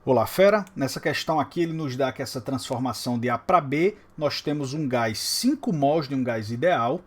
Olá, fera! Nessa questão aqui ele nos dá que essa transformação de A para B, nós temos um gás 5 mols de um gás ideal,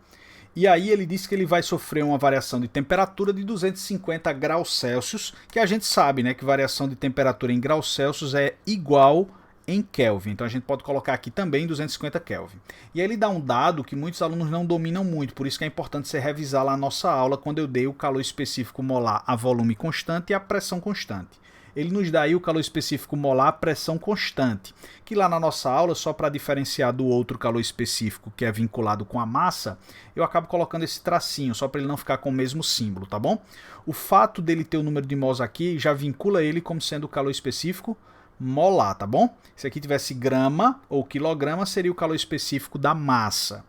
e aí ele diz que ele vai sofrer uma variação de temperatura de 250 graus Celsius, que a gente sabe, né, que variação de temperatura em graus Celsius é igual em Kelvin, então a gente pode colocar aqui também 250 Kelvin. E aí ele dá um dado que muitos alunos não dominam muito, por isso que é importante você revisar lá a nossa aula quando eu dei o calor específico molar a volume constante e a pressão constante. Ele nos dá aí o calor específico molar a pressão constante, que lá na nossa aula, só para diferenciar do outro calor específico que é vinculado com a massa, eu acabo colocando esse tracinho, só para ele não ficar com o mesmo símbolo, tá bom? O fato dele ter o número de mols aqui já vincula ele como sendo o calor específico molar, tá bom? Se aqui tivesse grama ou quilograma, seria o calor específico da massa.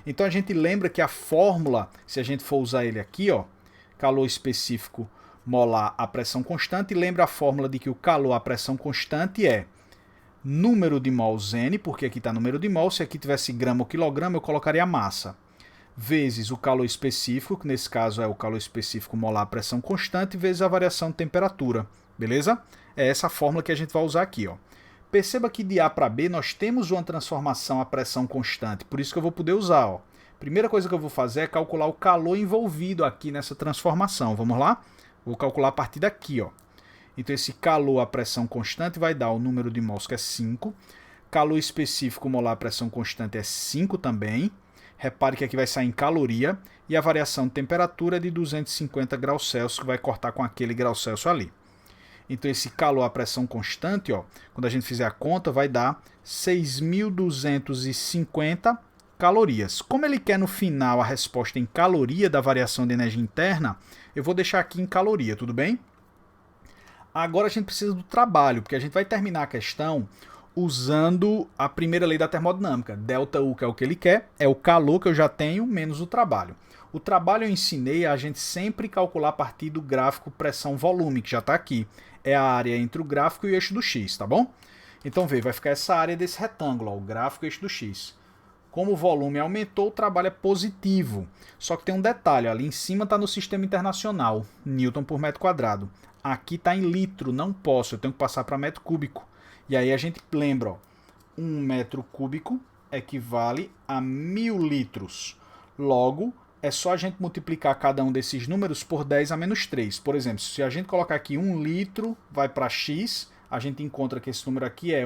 Então a gente lembra que a fórmula, se a gente for usar ele aqui, ó, calor específico molar a pressão constante, lembra a fórmula de que o calor a pressão constante é número de mols N, porque aqui está número de mols, se aqui tivesse grama ou quilograma eu colocaria a massa, vezes o calor específico, que nesse caso é o calor específico molar a pressão constante, vezes a variação de temperatura, beleza? É essa fórmula que a gente vai usar aqui, ó. Perceba que de A para B nós temos uma transformação a pressão constante, por isso que eu vou poder usar, ó. Primeira coisa que eu vou fazer é calcular o calor envolvido aqui nessa transformação, vamos lá? Vou calcular a partir daqui, ó. Então esse calor a pressão constante vai dar o número de mols que é 5. Calor específico molar a pressão constante é 5 também. Repare que aqui vai sair em caloria. E a variação de temperatura é de 250 graus Celsius, que vai cortar com aquele grau Celsius ali. Então esse calor a pressão constante, ó, quando a gente fizer a conta, vai dar 6.250 calorias. Como ele quer no final a resposta em caloria da variação de energia interna, eu vou deixar aqui em caloria, tudo bem? Agora a gente precisa do trabalho, porque a gente vai terminar a questão usando a primeira lei da termodinâmica. ΔU, que é o que ele quer, é o calor que eu já tenho, menos o trabalho. O trabalho eu ensinei a gente sempre calcular a partir do gráfico pressão-volume, que já está aqui. É a área entre o gráfico e o eixo do x, tá bom? Então vê, vai ficar essa área desse retângulo, ó, o gráfico e o eixo do x. Como o volume aumentou, o trabalho é positivo. Só que tem um detalhe, ó, ali em cima está no sistema internacional, Newton por metro quadrado. Aqui está em litro, não posso, eu tenho que passar para metro cúbico. E aí a gente lembra, ó, 1 metro cúbico equivale a 1000 litros. Logo, é só a gente multiplicar cada um desses números por 10 a menos 3. Por exemplo, se a gente colocar aqui 1 litro, vai para x, a gente encontra que esse número aqui é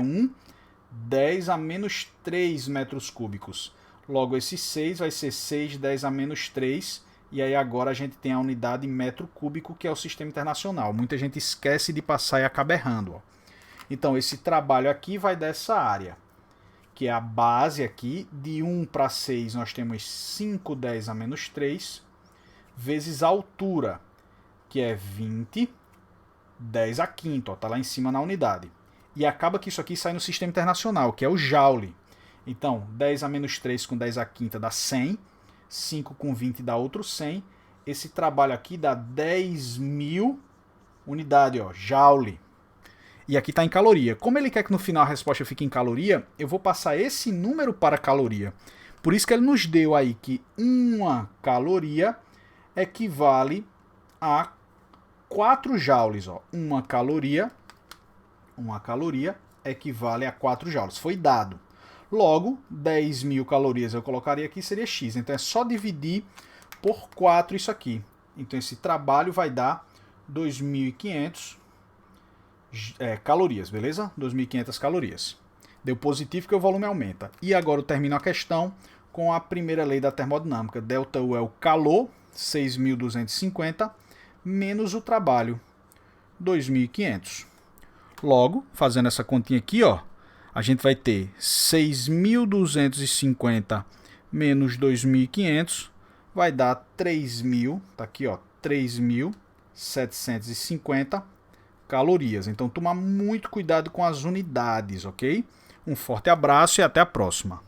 10 a menos 3 metros cúbicos. Logo, esse 6 vai ser 6, 10 a menos 3. E aí agora a gente tem a unidade metro cúbico, que é o sistema internacional. Muita gente esquece de passar e acaba errando, ó. Então, esse trabalho aqui vai dessa área, que é a base aqui. De 1 para 6 nós temos 5, 10 a menos 3, vezes a altura, que é 20, 10 a quinta, está lá em cima na unidade. E acaba que isso aqui sai no sistema internacional, que é o Joule. Então, 10 a menos 3 com 10 a quinta dá 100, 5 com 20 dá outro 100. Esse trabalho aqui dá 10.000 unidades, ó, Joule. E aqui está em caloria. Como ele quer que no final a resposta fique em caloria, eu vou passar esse número para caloria. Por isso que ele nos deu aí que uma caloria equivale a 4 joules. Ó. Uma caloria equivale a 4 joules. Foi dado. Logo, 10.000 calorias eu colocaria aqui, seria x. Então é só dividir por 4 isso aqui. Então esse trabalho vai dar 2.500 calorias, beleza? 2.500 calorias. Deu positivo que o volume aumenta. E agora eu termino a questão com a primeira lei da termodinâmica. ΔU é o calor, 6.250, menos o trabalho, 2.500. Logo, fazendo essa continha aqui, ó, a gente vai ter 6.250 menos 2.500, vai dar 3.000, tá aqui, ó, 3.750 calorias. Então, tomar muito cuidado com as unidades, ok? Um forte abraço e até a próxima.